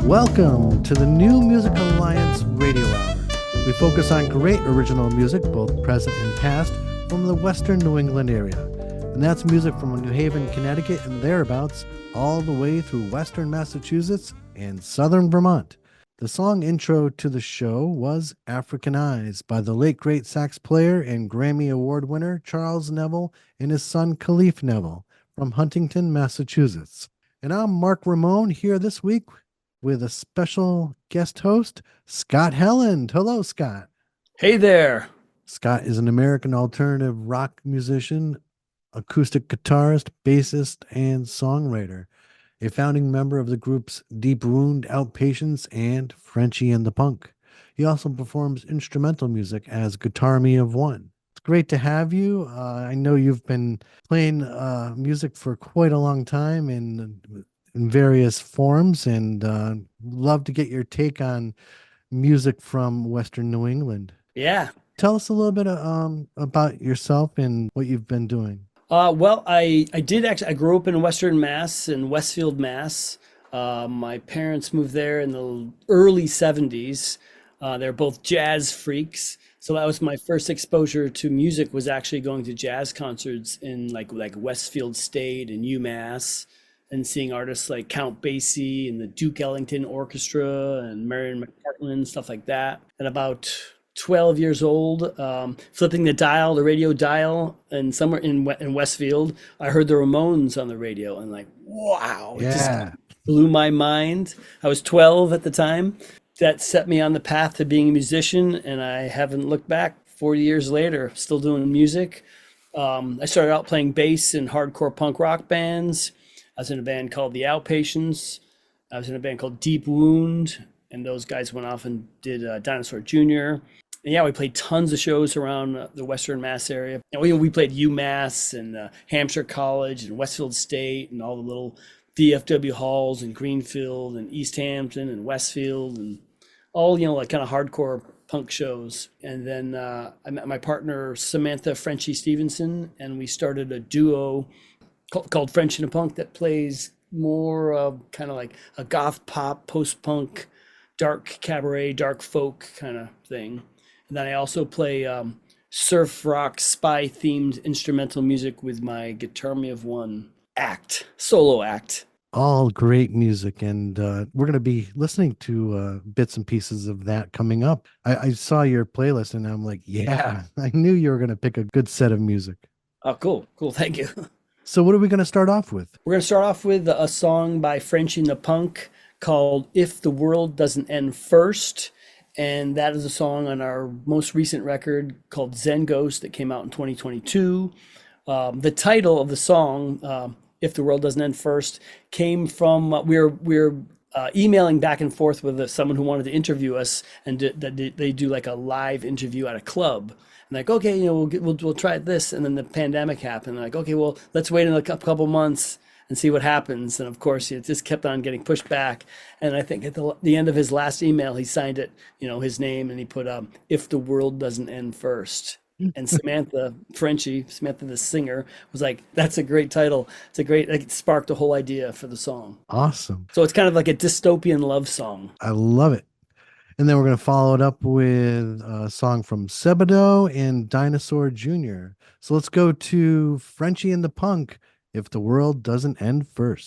Welcome to the New Music Alliance Radio Hour. We focus on great original music, both present and past, from the Western New England area. And that's music from New Haven, Connecticut and thereabouts, all the way through Western Massachusetts and Southern Vermont. The song intro to the show was African Eyes by the late great sax player and Grammy Award winner Charles Neville and his son Khalif Neville from Huntington, Massachusetts. And I'm Mark Ramone here this week with a special guest host, Scott Helland. Hello, Scott. Hey there. Scott is an American alternative rock musician, acoustic guitarist, bassist, and songwriter, a founding member of the groups Deep Wound, Outpatients, and Frenchy The Punk. He also performs instrumental music as Guitarmy of One. It's great to have you. I know you've been playing music for quite a long time in various forms, and love to get your take on music from Western New England. Yeah. Tell us a little bit about yourself and what you've been doing. Well, I grew up in Western Mass, in Westfield, Mass. My parents moved there in the early 70s. They're both jazz freaks. So that was my first exposure to music, was actually going to jazz concerts in like Westfield State and UMass, and seeing artists like Count Basie and the Duke Ellington Orchestra and Marion McPartland, stuff like that. At about 12 years old, flipping the radio dial, and somewhere in Westfield, I heard the Ramones on the radio, and like, wow, it just blew my mind. I was 12 at the time. That set me on the path to being a musician, and I haven't looked back. 40 years later, still doing music. I started out playing bass in hardcore punk rock bands. I was in a band called the Outpatients. I was in a band called Deep Wound, and those guys went off and did Dinosaur Jr. And yeah, we played tons of shows around the Western Mass area. And we played UMass and Hampshire College and Westfield State and all the little VFW halls in Greenfield and East Hampton and Westfield and all, like kind of hardcore punk shows. And then I met my partner, Samantha Frenchy Stevenson, and we started a duo called Frenchy The Punk that plays more of kind of like a goth pop, post-punk, dark cabaret, dark folk kind of thing. And then I also play surf rock, spy-themed instrumental music with my Guitarmy of One solo act. All great music, and we're going to be listening to bits and pieces of that coming up. I saw your playlist, and I'm like, yeah, I knew you were going to pick a good set of music. Oh, cool. Thank you. So what are we going to start off with? We're going to start off with a song by Frenchy The Punk called If the World Doesn't End First. And that is a song on our most recent record called Zen Ghost that came out in 2022. The title of the song, If the World Doesn't End First, came from, we're emailing back and forth with someone who wanted to interview us, and they do like a live interview at a club. And like, okay, we'll try this. And then the pandemic happened. Like, okay, well, let's wait a couple months and see what happens. And of course, it just kept on getting pushed back. And I think at the end of his last email, he signed it, his name, and he put, If the World Doesn't End First. And Samantha the singer, was like, that's a great title. It sparked a whole idea for the song. Awesome. So it's kind of like a dystopian love song. I love it. And then we're going to follow it up with a song from Sebadoh and Dinosaur Jr. So let's go to Frenchy The Punk, If the World Doesn't End First.